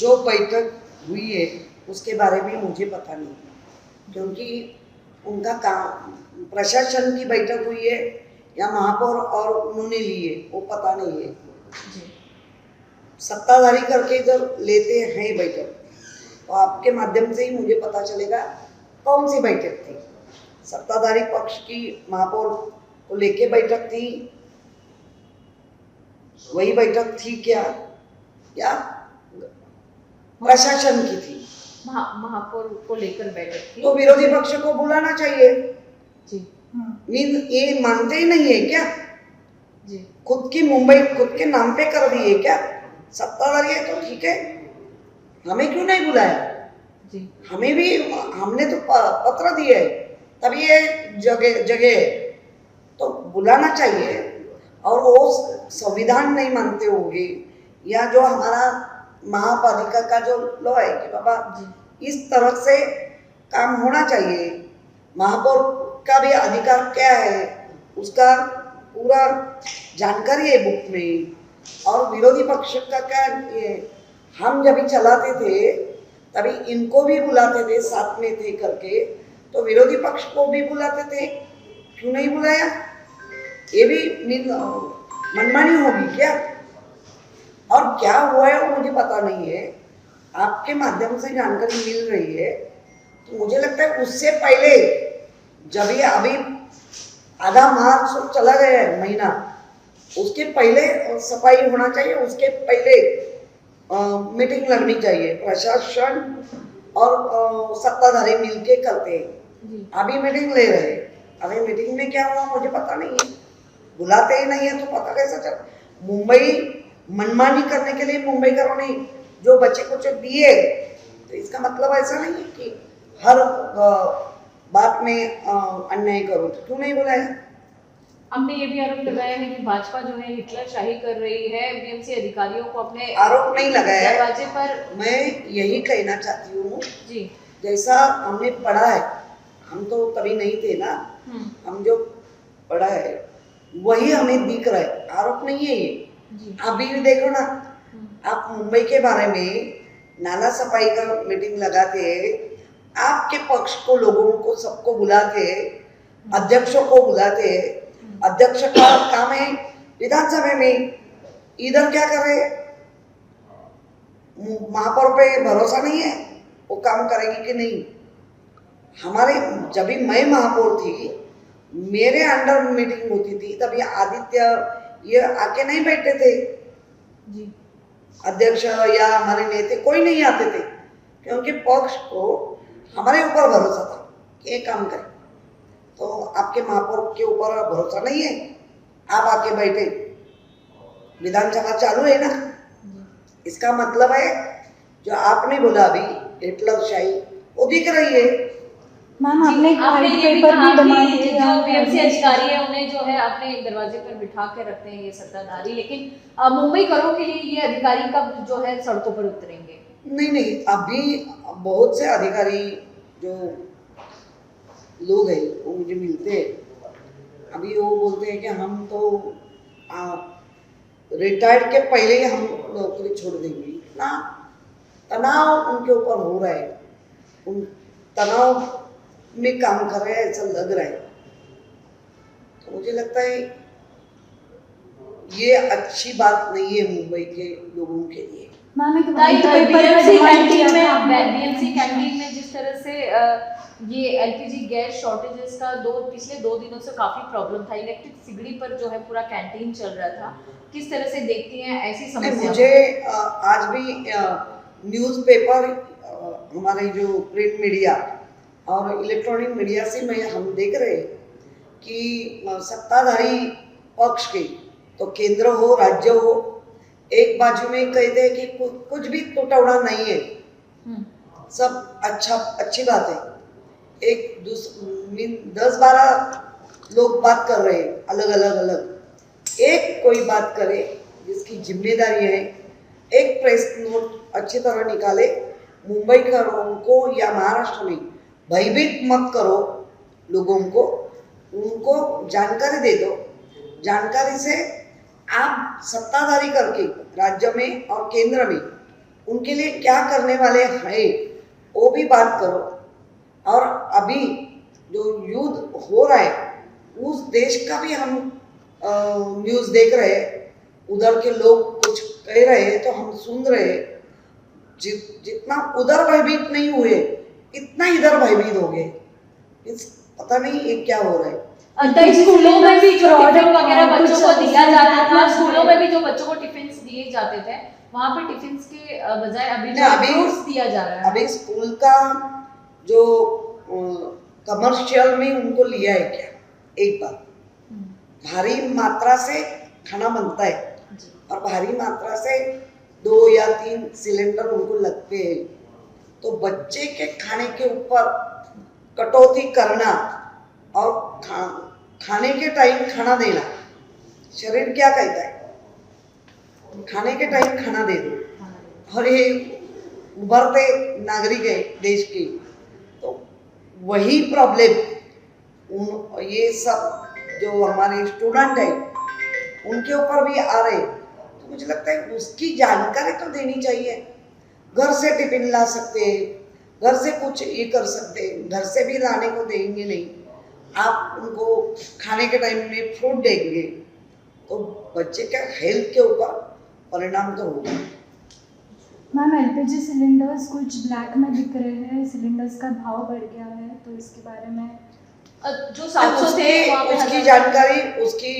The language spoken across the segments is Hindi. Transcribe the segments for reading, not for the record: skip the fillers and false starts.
जो बैठक हुई है उसके बारे में मुझे पता नहीं, क्योंकि उनका काम प्रशासन की बैठक हुई है या महापौर और उन्होंने ली है वो पता नहीं है। सत्ताधारी करके इधर लेते हैं बैठक, तो आपके माध्यम से ही मुझे पता चलेगा कौन सी बैठक थी। सत्ताधारी पक्ष की महापौर को लेके बैठक थी, वही बैठक थी क्या, या प्रशासन की थी? महापौर को लेकर बैठक थी, तो विरोधी पक्ष को बुलाना चाहिए जी। ये मानते ही नहीं है क्या? जी। खुद की मुंबई खुद के नाम पे कर दी है क्या? सत्ताधारी है तो ठीक है, हमें क्यों नहीं बुलाया? जी। हमें भी, हमने तो पत्र दिए है, तब ये जगह जगह तो बुलाना चाहिए। और वो संविधान नहीं मानते होंगे, या जो हमारा महापालिका का जो लॉ है कि बाबा इस तरह से काम होना चाहिए। महापौर का भी अधिकार क्या है उसका पूरा जानकारी है बुक में। और विरोधी पक्ष का क्या, ये हम जब भी चलाते थे तभी इनको भी बुलाते थे, साथ में थे करके, तो विरोधी पक्ष को भी बुलाते थे, क्यों नहीं बुलाया? ये भी मनमानी होगी क्या? और क्या हुआ है वो मुझे पता नहीं है, आपके माध्यम से जानकारी मिल रही है। तो मुझे लगता है उससे पहले, जब ये अभी आधा मार्च चला गया है महीना, उसके पहले सफाई होना चाहिए, उसके पहले मीटिंग लगनी चाहिए। प्रशासन और सत्ताधारी मिलके करते हैं, अभी मीटिंग ले रहे हैं, अभी मीटिंग में क्या हुआ मुझे पता नहीं है। बुलाते ही नहीं है तो पता कैसा चल? मुंबई मनमानी करने के लिए मुंबई करो नहीं, जो बच्चे कुछ दिए, तो इसका मतलब ऐसा नहीं है कि हर बात में अन्याय करो। तो क्यों नहीं बुलाया? हमने ये भी आरोप लगाया है कि भाजपा जो है हिटलर शाही कर रही है, बीएमसी अधिकारियों को अपने आरोप नहीं लगाया दरवाजे पर। मैं यही कहना चाहती हूँ जी, जैसा हमने पढ़ा है, हम तो तभी नहीं थे ना, हम जो पढ़ा है वही हमें दिख रहा है, आरोप नहीं है ये। अभी भी देखो ना, आप मुंबई के बारे में नाला सफाई का मीटिंग लगाते, आपके पक्ष को लोगों को सबको बुलाते, अध्यक्षों को बुलाते, अध्यक्ष का काम है विधानसभा में, इधर क्या कर रहे? महापौर पे भरोसा नहीं है वो काम करेगी कि नहीं? हमारे जब भी मैं महापौर थी, मेरे अंडर मीटिंग होती थी, तभी आदित्य ये आके नहीं बैठते थे जी। अध्यक्ष या हमारे नेता कोई नहीं आते थे, क्योंकि पक्ष को हमारे ऊपर भरोसा था कि ये काम करें। तो आपके महापौर के ऊपर भरोसा नहीं है, आप आके बैठे, विधानसभा चालू है ना, इसका मतलब है जो आपने बोला अभी हिटलर शाही वो दिख रही है। मैम आपने ये भी कहा कि जो बीएमसी अधिकारी है उन्हें जो है अपने दरवाजे पर बिठा के रखते हैं ये सत्ताधारी, लेकिन मुंबई करो के लिए ये अधिकारी कब जो है सड़कों पर उतरेंगे? नहीं, अभी बहुत से अधिकारी जो लोग हैं वो मुझे मिलते हैं, अभी वो बोलते हैं कि हम तो रिटायर्ड के पहले ही हम नौकरी छोड़ देंगे ना। तनाव उनके ऊपर हो रहा है, उन तनाव में काम कर रहे हैं ऐसा लग रहा है। तो मुझे लगता है ये अच्छी बात नहीं है मुंबई के लोगों के लिए। बीएमसी कैंटीन में जिस तरह से ये एलपीजी गैस शॉर्टेजेस का पिछले 2 दिनों से काफी प्रॉब्लम था, इलेक्ट्रिक सिगड़ी पर जो है पूरा कैंटीन चल रहा था, किस तरह से देखती हैं ऐसी समस्या? मुझे आज भी न्यूज़पेपर, हमारे जो प्रिंट मीडिया और इलेक्ट्रॉनिक मीडिया से हम देख रहे कि सत्ताधारी पक्ष के, तो केंद्र हो राज्य हो, एक बाजू में कहते हैं कि कुछ भी टूटा नहीं है, सब अच्छी बात है। एक 10-12 लोग बात कर रहे हैं अलग, एक कोई बात करे जिसकी जिम्मेदारी है, एक प्रेस नोट अच्छी तरह निकाले, मुंबई को या महाराष्ट्र में भयभीत मत करो लोगों को, उनको जानकारी दे दो। जानकारी से आप सत्ताधारी करके राज्य में और केंद्र में उनके लिए क्या करने वाले हैं वो भी बात करो। और अभी जो युद्ध हो रहा है उस देश का भी हम न्यूज़ देख रहे हैं, उधर के लोग कुछ कह रहे हैं तो हम सुन रहे हैं। जितना उधर भयभीत नहीं हुए इतना इधर भयभीत हो गए। पता नहीं ये क्या हो रहा है। स्कूलों में भी जो टिफिन वगैरह बच्चों को दिया जाता था, स्कूलों में भी जो बच्चों को टिफिन दिए जाते थे, वहाँ पे टिफिन के बजाय अभी फ्रूट्स दिया जा रहा है। अभी स्कूल का जो कमर्शियल में उनको लिया है क्या, एक बार भारी मात्रा से खाना बनता है और भारी मात्रा से 2 या 3 सिलेंडर उनको लगते हैं, तो बच्चे के खाने के ऊपर कटौती करना और खाने के टाइम खाना देना, शरीर क्या कहता है, खाने के टाइम खाना दे दो। और ये उभरते नागरिक है देश की, तो वही प्रॉब्लम ये सब जो हमारे स्टूडेंट है उनके ऊपर भी आ रहे। तो मुझे लगता है उसकी जानकारी तो देनी चाहिए। घर से टिफिन ला सकते हैं, घर से कुछ ये कर सकते हैं, घर से भी लाने को देंगे नहीं, आप उनको खाने के टाइम में फ्रूट देंगे तो बच्चे का हेल्थ के ऊपर परिणाम तो होगा। मैम एलपीजी सिलेंडर्स कुछ ब्लैक में बिक रहे हैं, सिलेंडर्स का भाव बढ़ गया है, तो इसके बारे में जो 700 थे उसकी जानकारी उसकी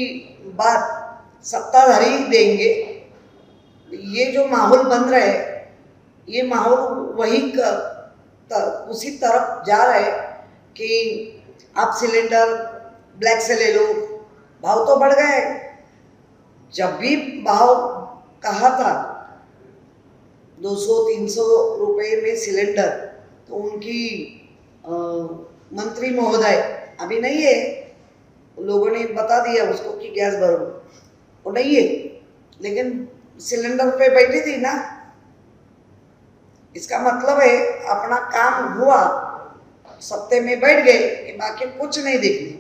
बात सत्ताधारी देंगे। ये जो माहौल बन रहा है ये माहौल वही उसी तरफ जा रहा है कि आप सिलेंडर ब्लैक से ले लो, भाव तो बढ़ गए। जब भी भाव कहा था 200-300 रुपए में सिलेंडर, तो उनकी मंत्री महोदय अभी नहीं है, लोगों ने बता दिया उसको कि गैस भरो, वो नहीं है, लेकिन सिलेंडर पे बैठी थी ना। इसका मतलब है अपना काम हुआ, सत्ते में बैठ गए कि बाकी कुछ नहीं देखने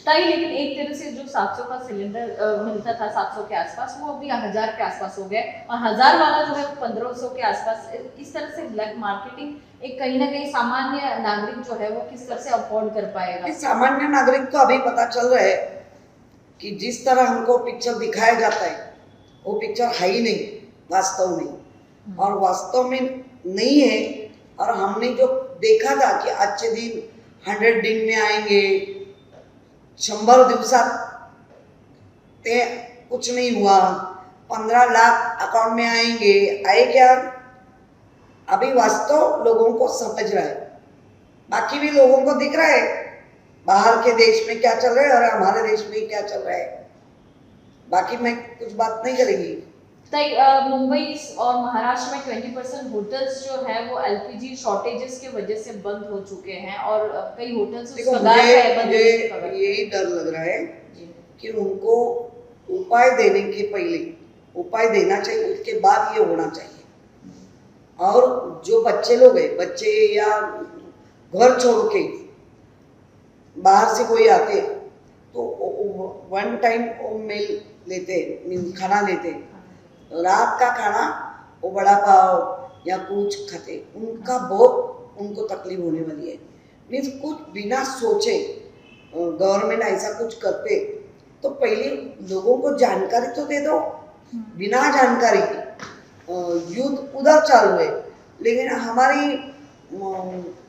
ताई। लेकिन एक तरह से जो 700 का सिलेंडर मिलता था 700 के आसपास, वो अभी 1000 के आसपास हो गया, और 1000 वाला जो है 1500 के आसपास। इस तरह से ब्लैक मार्केटिंग एक कहीं ना कहीं सामान्य नागरिक जो है वो किस तरह से अफोर्ड कर पाएगा। सामान्य नागरिक को अभी पता चल रहा है कि जिस तरह हमको पिक्चर दिखाया जाता है वो पिक्चर है ही नहीं वास्तव में, और वास्तव में नहीं है। और हमने जो देखा था कि अच्छे दिन 100 दिन में आएंगे, 100 दिवसात ते कुछ नहीं हुआ, 15 लाख अकाउंट में आएंगे, आए क्या? अभी वास्तव लोगों को समझ रहा है, बाकी भी लोगों को दिख रहा है बाहर के देश में क्या चल रहा है और हमारे देश में क्या चल रहा है। बाकी मैं कुछ बात नहीं करेंगी। मुंबई और महाराष्ट्र में 20% होटल्स जो है वो एलपीजी शॉर्टेजेस की वजह से बंद हो चुके हैं, और कई होटल्स मुझे यही डर लग रहा है कि उनको उपाय देने के पहले उपाय देना चाहिए, उसके बाद ये होना चाहिए। और जो बच्चे लोग हैं, बच्चे या घर छोड़ के बाहर से कोई आते तो 1 टाइम मील लेते, खाना लेते, रात का खाना वो बड़ा पाव या कुछ खाते, उनका बहुत उनको तकलीफ होने वाली है। मीन्स कुछ बिना सोचे गवर्नमेंट ऐसा कुछ करते तो पहले लोगों को जानकारी तो दे दो। बिना जानकारी युद्ध उधर चालू है, लेकिन हमारी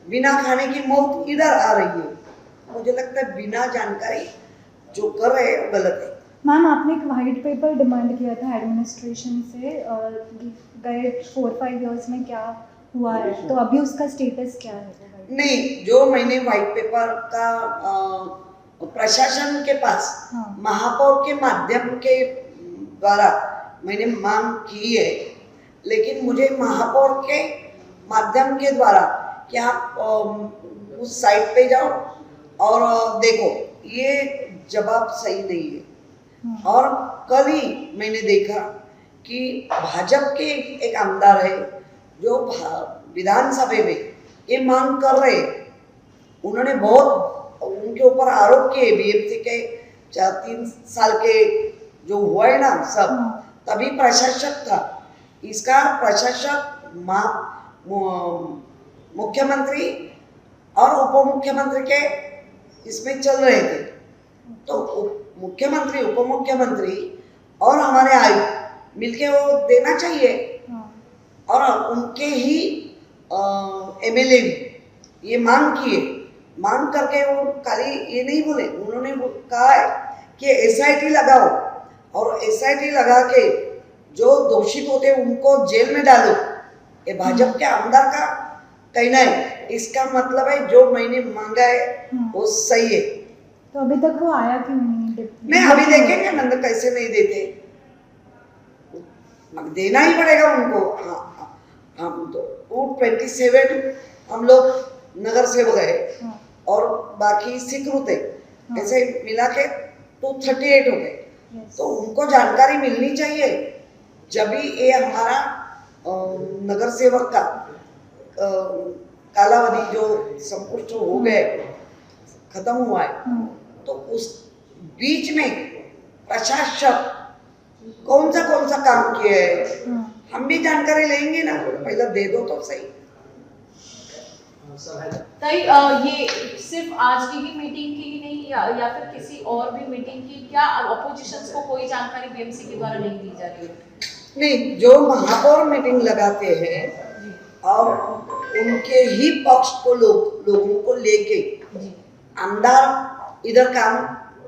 बिना खाने की मौत इधर आ रही है। मुझे लगता है बिना जानकारी जो कर रहे हैं गलत है। मैम आपने एक वाइट पेपर डिमांड किया था एडमिनिस्ट्रेशन से, गए 4-5 इयर्स में क्या हुआ है, तो अभी उसका स्टेटस क्या है? नहीं, जो मैंने वाइट पेपर का प्रशासन के पास महापौर के माध्यम के द्वारा मैंने मांग की है, लेकिन मुझे महापौर के माध्यम के द्वारा कि आप उस साइट पे जाओ और देखो, ये जवाब सही नहीं है। और कल ही मैंने देखा कि भाजपा के एक आमदार है जो विधानसभा में ये मांग कर रहे, उन्होंने बहुत उनके ऊपर आरोप किए बीएमसी के 4-3 साल के जो हुआ है ना सब, तभी प्रशासक था। इसका प्रशासक मुख्यमंत्री और उप मुख्यमंत्री के इसमें चल रहे थे, तो मुख्यमंत्री उप मुख्यमंत्री और हमारे आयुक्त मिलके वो देना चाहिए। हाँ, और उनके ही एमएलए ये मांग किए, मांग करके वो खाली ये नहीं बोले, उन्होंने कहा है कि एसआईटी लगाओ और एसआईटी लगा के जो दोषित होते हैं उनको जेल में डालो। ये भाजपा के आमदार का कहना है। इसका मतलब है जो मैंने मांगा है वो सही है। तो अभी तक वो आया क्यों नहीं? नहीं, अभी देखेंगे नंद कैसे नहीं देते, अब देना ही पड़ेगा उनको। हाँ, हम तो 27 हम लोग नगर सेवक है और बाकी स्वीकृत है, ऐसे मिला के 238 हो गए। तो उनको जानकारी मिलनी चाहिए, जब भी ये हमारा नगर सेवक का कालावधि जो संपुष्ट हो गए, खत्म हुआ है, तो उस बीच में प्रशासक कौन सा काम किया है हम भी जानकारी लेंगे ना, पहले दे दो तो सही। ताई, ये सिर्फ आज की ही मीटिंग की ही नहीं या फिर किसी और भी मीटिंग की, क्या अपोजिशंस को कोई जानकारी बीएमसी के द्वारा नहीं दी जा रही है? नहीं, जो महापौर मीटिंग लगाते हैं और उनके ही पक्ष को लोगों को लेके आमदार इधर काम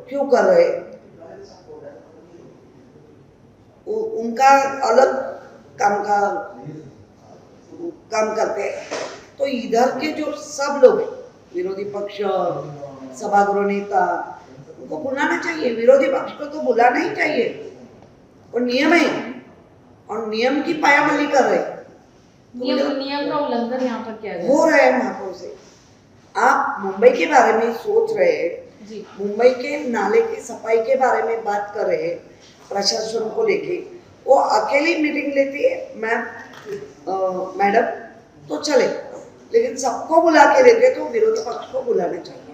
क्यों कर रहे, उनका अलग काम करते हैं। तो इधर के जो सब लोग विरोधी पक्ष, सभागृह नेता, उनको बुलाना चाहिए। विरोधी पक्ष को तो बुलाना ही चाहिए, और नियम है, और नियम की पायामली कर रहे। नियम का उल्लंघन यहाँ पर किया हो रहा है महापौर से। आप मुंबई के बारे में सोच रहे हैं, मुंबई के नाले की सफाई के बारे में बात कर रहे हैं प्रशासन को लेके, वो अकेली मीटिंग लेती है मैडम तो चले, लेकिन सबको बुला के लेते तो विरोधी पक्ष को बुलाना चाहिए।